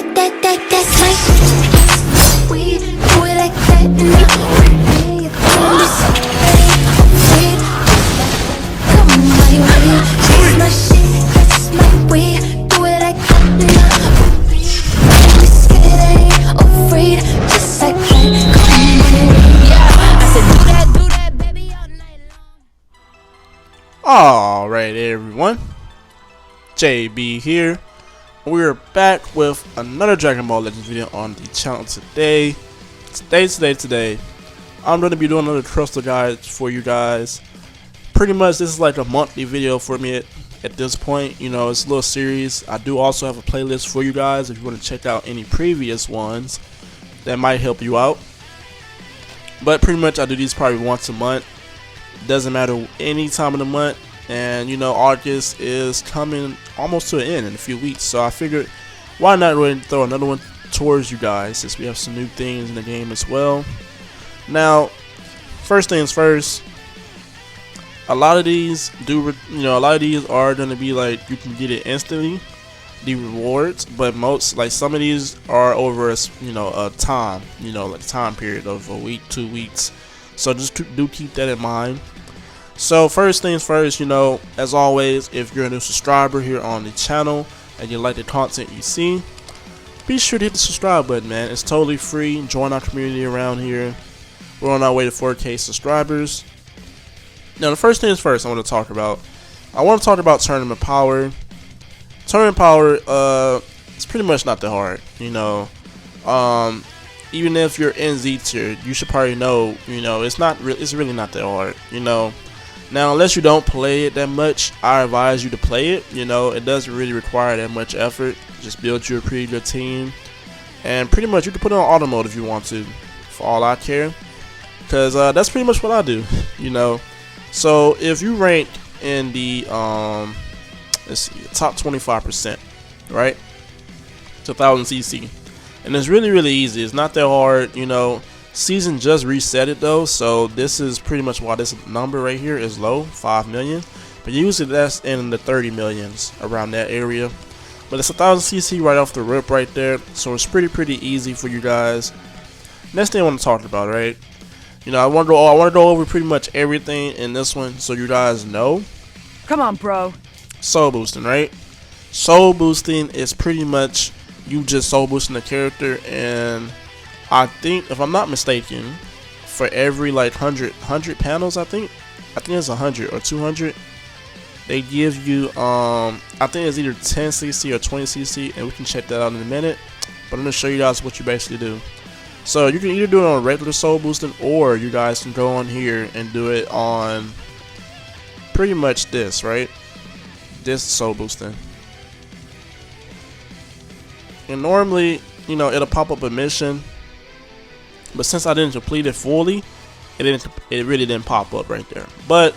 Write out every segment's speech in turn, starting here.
That's my we do it like that and you can't be afraid. Come my way, that's my shit, that's my way. Do it like that and don't be scared, I ain't afraid. Just like that, come my way. Yeah, I said do that, baby, all night long. Alright everyone, JB here. We're back with another Dragon Ball Legends video on the channel today. Today, I'm going to be doing another Crystal guide for you guys. Pretty much this is like a monthly video for me at this point. You know, it's a little series. I do also have a playlist for you guys if you want to check out any previous ones that might help you out. But pretty much I do these probably once a month. Doesn't matter any time of the month. And you know, August is coming almost to an end in a few weeks, so I figured why not really throw another one towards you guys since we have some new things in the game as well. Now, first things first, a lot of these are going to be like you can get it instantly, the rewards, but most, like some of these are over a time, like a time period of a week, 2 weeks. So just do keep that in mind. So first things first, as always, if you're a new subscriber here on the channel and you like the content you see, be sure to hit the subscribe button, man. It's totally free. Join our community around here. We're on our way to 4K subscribers. Now the first things first I want to talk about tournament power. Tournament power, it's pretty much not that hard, even if you're in Z tier, you should probably know, it's really not that hard, Now, unless you don't play it that much, I advise you to play it. It doesn't really require that much effort. Just build you a pretty good team. And pretty much you can put it on auto mode if you want to, for all I care. Because that's pretty much what I do, So, if you rank in the, let's see, top 25%, right? To 1000 CC. And it's really, really easy. It's not that hard, Season just reset it though, so this is pretty much why this number right here is low, 5 million. But usually that's in the 30 millions, around that area. But it's 1000 CC right off the rip right there, so it's pretty easy for you guys. Next thing I want to talk about, right? I want to go over pretty much everything in this one, so you guys know. Come on, bro. Soul boosting, right? Soul boosting is pretty much you just soul boosting the character, and I think, if I'm not mistaken, for every like 100 panels, I think it's 100 or 200, they give you, I think it's either 10 CC or 20 CC, and we can check that out in a minute. But I'm going to show you guys what you basically do. So you can either do it on regular soul boosting, or you guys can go on here and do it on pretty much this, right? This soul boosting. And normally, it'll pop up a mission. But since I didn't complete it fully, it really didn't pop up right there. But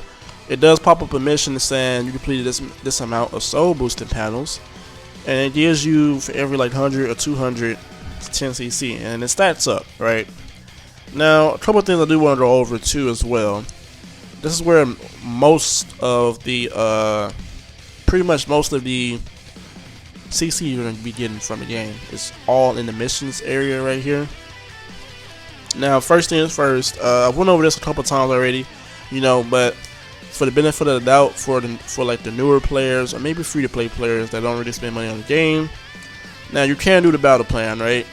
it does pop up a mission saying you completed this amount of soul boosting panels, and it gives you for every like 100 or 200 10 CC, and it stats up, right? Now a couple of things I do want to go over too as well. This is where most of the CC you're going to be getting from the game. It's all in the missions area right here. Now, first things first, I went over this a couple times already, but for the benefit of the doubt, for like the newer players or maybe free-to-play players that don't really spend money on the game, now you can do the battle plan, right?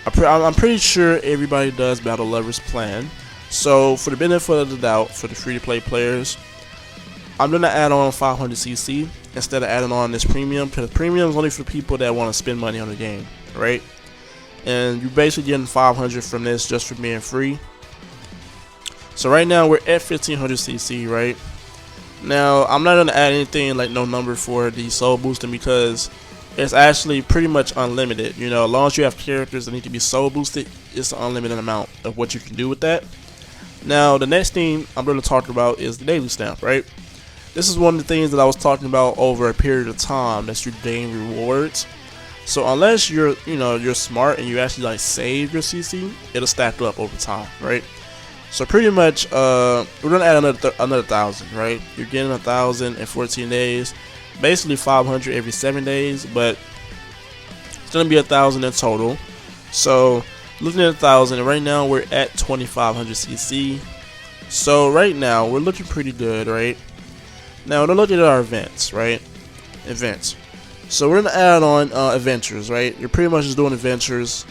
I'm pretty sure everybody does battle lovers plan. So for the benefit of the doubt, for the free-to-play players, I'm gonna add on 500 CC instead of adding on this premium, because premium is only for people that want to spend money on the game, right? And you're basically getting 500 from this just for being free. So right now we're at 1500 CC, right? Now I'm not gonna add anything like no number for the soul boosting, because it's actually pretty much unlimited. As long as you have characters that need to be soul boosted, it's an unlimited amount of what you can do with that. Now the next thing I'm going to talk about is the daily stamp, right? This is one of the things that I was talking about over a period of time that you gain rewards. So unless you're smart and you actually like save your CC, it'll stack up over time, right? So pretty much, we're gonna add another 1,000, right? You're getting 1,000 in 14 days, basically 500 every 7 days. But It's gonna be 1,000 in total. So looking at 1,000, and right now we're at 2,500 CC. So right now we're looking pretty good, right? Now we're looking at our events, right? Events. So we're gonna add on adventures, right? You're pretty much just doing adventures.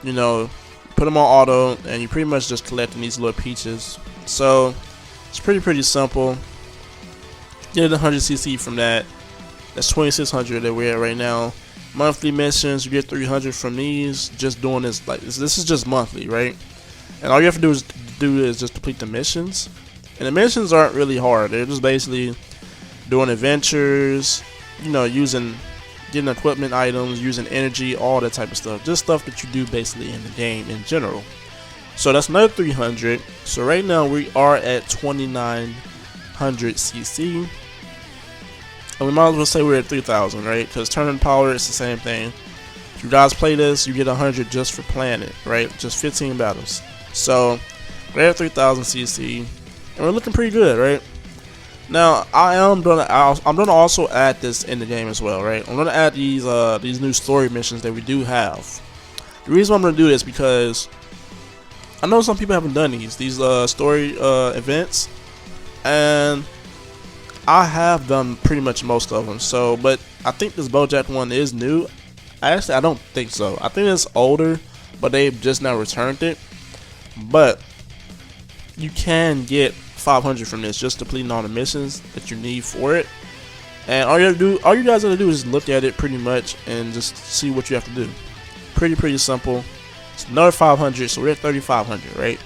You know, put them on auto, and you're pretty much just collecting these little peaches. So it's pretty simple. Get 100 CC from that. That's 2,600 that we're at right now. Monthly missions, you get 300 from these. Just doing this, like this is just monthly, right? And all you have to do is just complete the missions. And the missions aren't really hard. They're just basically doing adventures, you know, getting equipment items, using energy, all that type of stuff. Just stuff that you do basically in the game in general. So that's another 300. So right now we are at 2,900 CC. And we might as well say we're at 3,000, right? Because turning power is the same thing. If you guys play this, you get 100 just for playing it, right? Just 15 battles. So we're at 3,000 CC, and we're looking pretty good, right? Now I'm gonna also add this in the game as well, right? I'm gonna add these new story missions that we do have. The reason why I'm gonna do this because I know some people haven't done these story events, and I have done pretty much most of them. So, but I think this BoJack one is new. Actually, I don't think so. I think it's older, but they've just now returned it. But you can get 500 from this just completing all the missions that you need for it. And all you guys gotta do is look at it pretty much and just see what you have to do. Pretty simple. It's another 500, so we're at 3,500, right?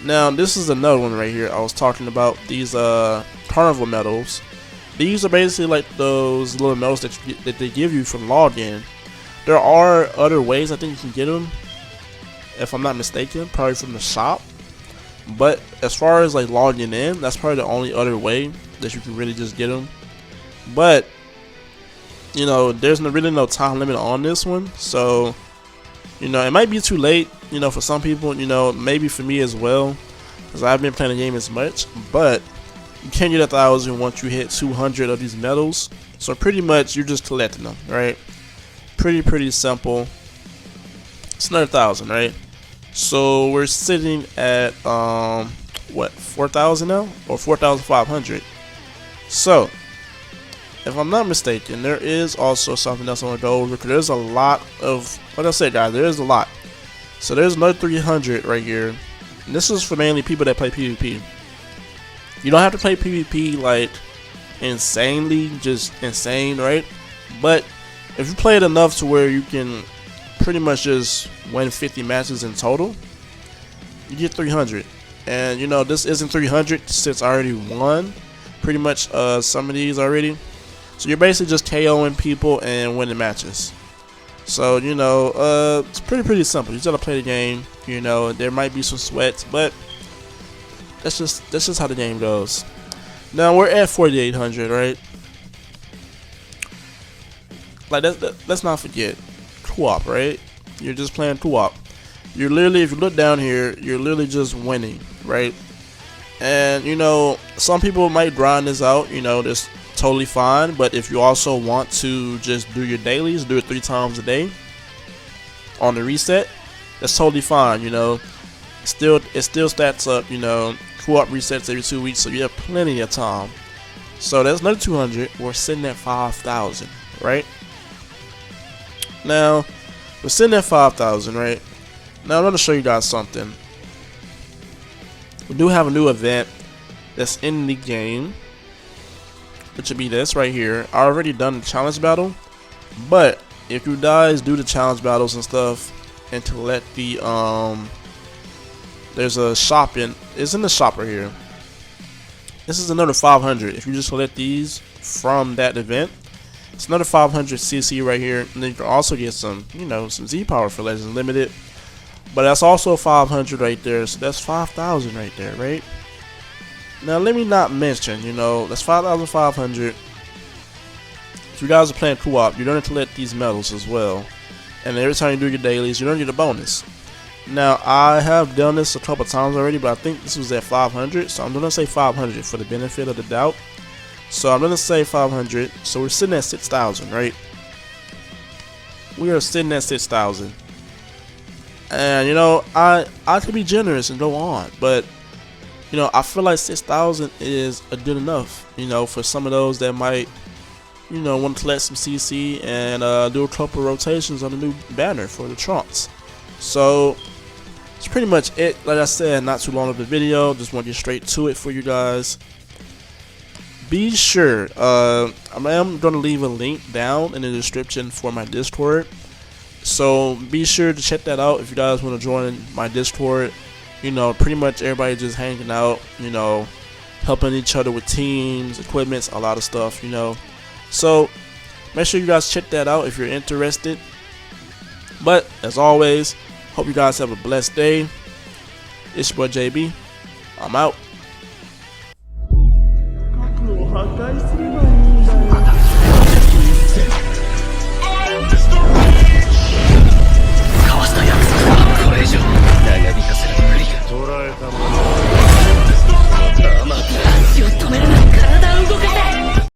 Now this is another one right here. I was talking about these carnival medals. These are basically like those little medals that they give you from login. There are other ways I think you can get them, if I'm not mistaken, probably from the shop. But as far as like logging in, that's probably the only other way that you can really just get them. But you know, there's really no time limit on this one, so you know, it might be too late, you know, for some people, you know, maybe for me as well, because I haven't been playing the game as much. But you can get 1,000 once you hit 200 of these medals. So pretty much you're just collecting them, right? Pretty simple. It's another 1,000, right? So we're sitting at what, 4,000 now, or 4,500. So if I'm not mistaken, there is also something else I want to go over, because there's a lot of, like I said, guys, there is a lot. So there's another 300 right here, and this is for mainly people that play PvP. You don't have to play PvP like insanely, just insane, right? But if you play it enough to where you can pretty much just win 50 matches in total, you get 300. And you know, this isn't 300 since I already won pretty much some of these already. So you're basically just KOing people and winning matches. So you know, it's pretty simple. You just gotta play the game. You know, there might be some sweats, but that's just how the game goes. Now we're at 4,800, right? Like let's not forget co-op, right? You're just playing co-op. You're literally, if you look down here, you're literally just winning, right? And you know, some people might grind this out. You know, that's totally fine. But if you also want to just do your dailies, do it 3 times a day on the reset, that's totally fine. You know, it still stats up. You know, co-op resets every 2 weeks, so you have plenty of time. So that's another 200. We're sitting at 5,000, right? Now we're sitting at 5,000, right? Now I'm going to show you guys something. We do have a new event that's in the game, which would be this right here. I already done the challenge battle, but if you guys do the challenge battles and stuff, and to let the there's a shop it's in the shop right here. This is another 500 if you just collect these from that event. It's another 500 CC right here, and then you can also get some, you know, some Z power for Legends Limited. But that's also 500 right there, so that's 5,000 right there, right? Now let me not mention, you know, that's 5,500. If you guys are playing co-op, you're going to collect these medals as well, and every time you do your dailies, you're going to get a bonus. Now I have done this a couple times already, but I think this was at 500, so I'm going to say 500 for the benefit of the doubt. So I'm going to say 500, so we're sitting at 6,000, right? we are sitting at 6,000. And you know, I could be generous and go on, but you know, I feel like 6,000 is a good enough, you know, for some of those that might, you know, want to collect some CC and do a couple rotations on the new banner for the trunks. So that's pretty much it. Like I said, not too long of a video, just want to get straight to it for you guys. Be sure, I am going to leave a link down in the description for my Discord, so be sure to check that out if you guys want to join my Discord. You know, pretty much everybody just hanging out, you know, helping each other with teams, equipments, a lot of stuff, you know. So make sure you guys check that out if you're interested. But as always, hope you guys have a blessed day. It's your boy JB. I'm out. 覚悟を破壊する